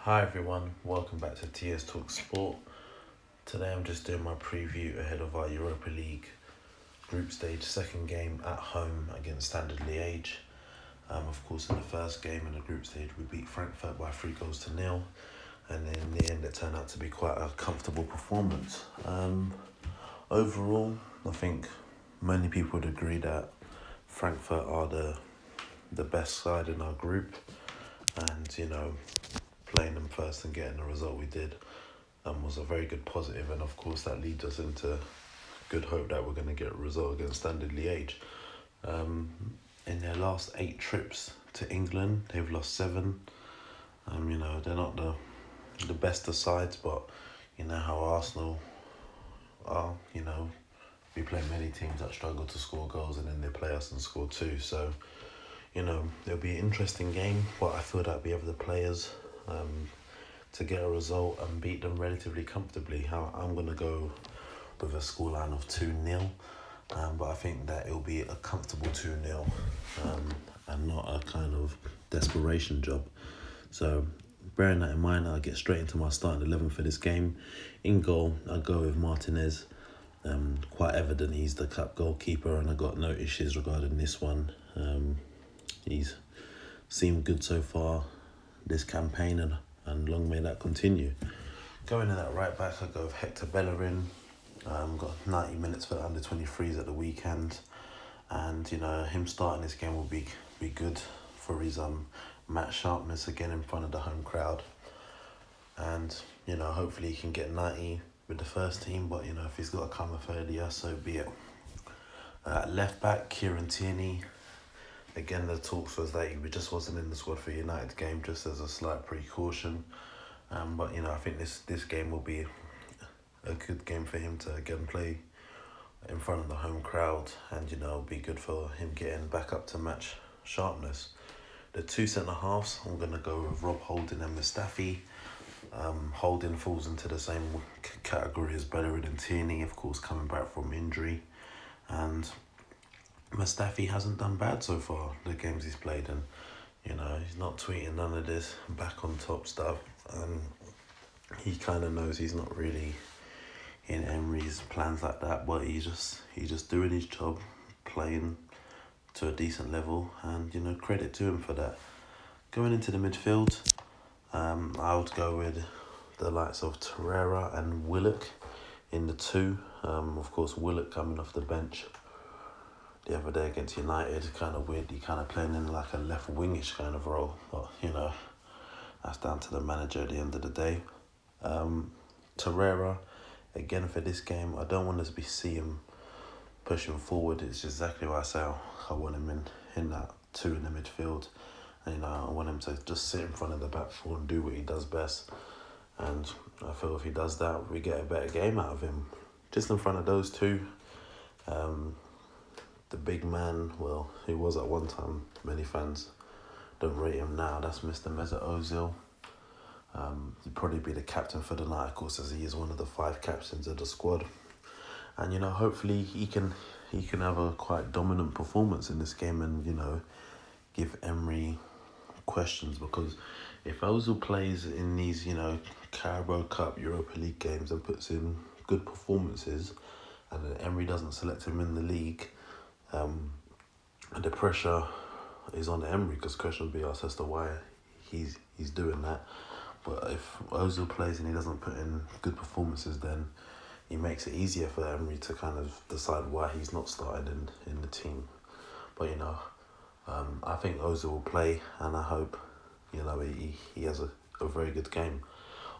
Hi everyone, welcome back to TS Talk Sport. Today I'm just doing my preview ahead of our Europa League group stage second game at home against Standard Liege. Of course, in the first game in the group stage we beat Frankfurt by 3-0, and in the end it turned out to be quite a comfortable performance. Overall, I think many people would agree that Frankfurt are the best side in our group, and playing them first and getting the result we did was a very good positive, and of course that leads us into good hope that we're going to get a result against Standard Liege. In their last 8 trips to England, they've lost 7. They're not the best of sides, but you know how Arsenal are. We play many teams that struggle to score goals and then they play us and score 2. So, it'll be an interesting game, but I feel that we have the players to get a result and beat them relatively comfortably. I'm going to go with a scoreline of 2-0, but I think that it'll be a comfortable 2-0 and not a kind of desperation job. So bearing that in mind, I'll get straight into my starting 11 for this game. In goal, I'll go with Martinez. Quite evident he's the cup goalkeeper, and I got no issues regarding this one. He's seemed good so far this campaign, and long may that continue. Going in at right back, I go with Hector Bellerin. Got 90 minutes for the under-23s at the weekend, and him starting this game will be good for his match sharpness again in front of the home crowd, and hopefully he can get 90 with the first team. But if he's got to come off earlier, so be it. Left back, Tierney. Again, the talks was that he just wasn't in the squad for United's game, just as a slight precaution. But I think this game will be a good game for him to again play in front of the home crowd, and it'll be good for him getting back up to match sharpness. The 2 centre halves, I'm gonna go with Rob Holding and Mustafi. Holding falls into the same category as Bellerin and Tierney, of course, coming back from injury, and Mustafi hasn't done bad so far, the games he's played, and he's not tweeting none of this back on top stuff, and he kind of knows he's not really in Emery's plans like that, but he's just doing his job, playing to a decent level, and credit to him for that. Going into the midfield, I would go with the likes of Torreira and Willock in the 2. Of course, Willock coming off the bench the other day against United, kind of weird. He kind of playing in like a left wingish kind of role, but that's down to the manager at the end of the day. Torreira, again for this game, I don't want to see him pushing forward. It's exactly why I say I want him in that 2 in the midfield. And, I want him to just sit in front of the back 4 and do what he does best. And I feel if he does that, we get a better game out of him. Just in front of those 2. The big man, well, he was at one time, many fans don't rate him now, that's Mr. Mesut Özil. He'd probably be the captain for the night, of course, as he is one of the 5 captains of the squad. And, hopefully he can have a quite dominant performance in this game and, give Emery questions, because if Özil plays in these, Carabao Cup, Europa League games and puts in good performances, and then Emery doesn't select him in the league, the pressure is on Emery, because questions will be asked as to why he's doing that. But if Özil plays and he doesn't put in good performances, then he makes it easier for Emery to kind of decide why he's not starting in the team. But I think Özil will play, and I hope he has a very good game.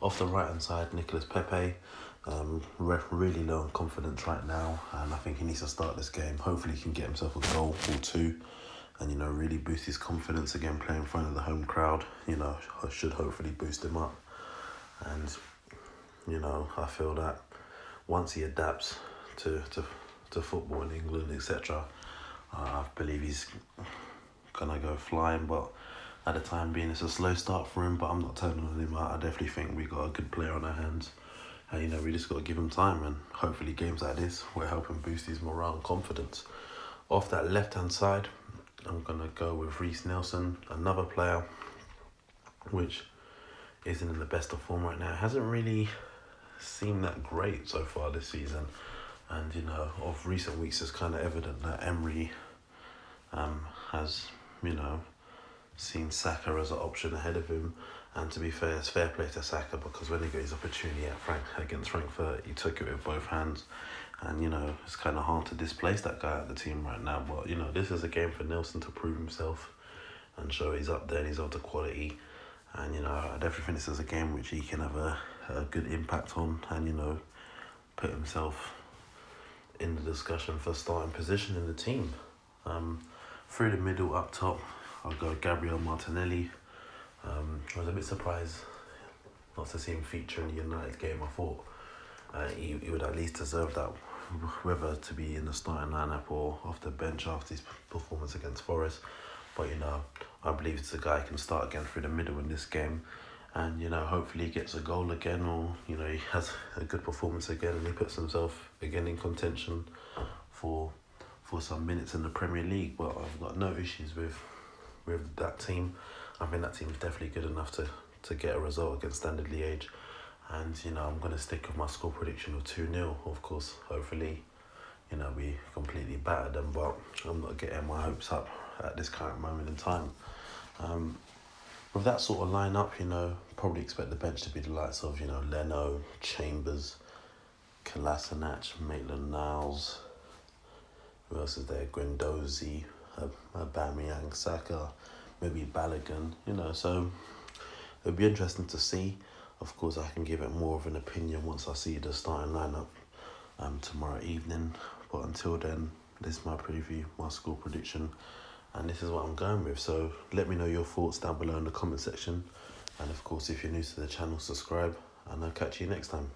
Off the right hand side, Nicolas Pepe, really low on confidence right now, and I think he needs to start this game. Hopefully he can get himself a goal or 2 and really boost his confidence again, playing in front of the home crowd. Should hopefully boost him up, and I feel that once he adapts to football in England, etc., I believe he's gonna go flying. But at the time being, it's a slow start for him, but I'm not turning on him. I definitely think we got a good player on our hands, and we just got to give him time, and hopefully games like this will help him boost his morale and confidence. Off that left hand side, I'm gonna go with Reece Nelson, another player which isn't in the best of form right now. It hasn't really seemed that great so far this season. And, you know, of recent weeks, it's kind of evident that Emery has, you know, seen Saka as an option ahead of him. And to be fair, it's fair play to Saka, because when he got his opportunity against Frankfurt, he took it with both hands. And, you know, it's kind of hard to displace that guy at the team right now. But, you know, this is a game for Nelson to prove himself and show he's up there and he's of the quality. And, you know, I definitely think this is a game which he can have a good impact on and, you know, put himself in the discussion for starting position in the team. Through the middle, up top, I'll go Gabriel Martinelli. I was a bit surprised not to see him feature in the United game. I thought he would at least deserve that, whether to be in the starting lineup or off the bench after his performance against Forest. But, you know, I believe it's a guy who can start again through the middle in this game. And, you know, hopefully he gets a goal again, or, you know, he has a good performance again and he puts himself again in contention for some minutes in the Premier League. But I've got no issues with that team. I think that team is definitely good enough to get a result against Standard Liege. And, you know, I'm going to stick with my score prediction of 2-0. Of course, hopefully, you know, we completely battered them, but I'm not getting my hopes up at this current moment in time. With that sort of lineup, you know, probably expect the bench to be the likes of, you know, Leno, Chambers, Kolasinac, Maitland-Niles, who else is there? Guendouzi, Aubameyang, Saka, maybe Bellerin, you know, so it'll be interesting to see. Of course, I can give it more of an opinion once I see the starting lineup tomorrow evening. But until then, this is my preview, my score prediction, and this is what I'm going with. So let me know your thoughts down below in the comment section. And of course, if you're new to the channel, subscribe, and I'll catch you next time.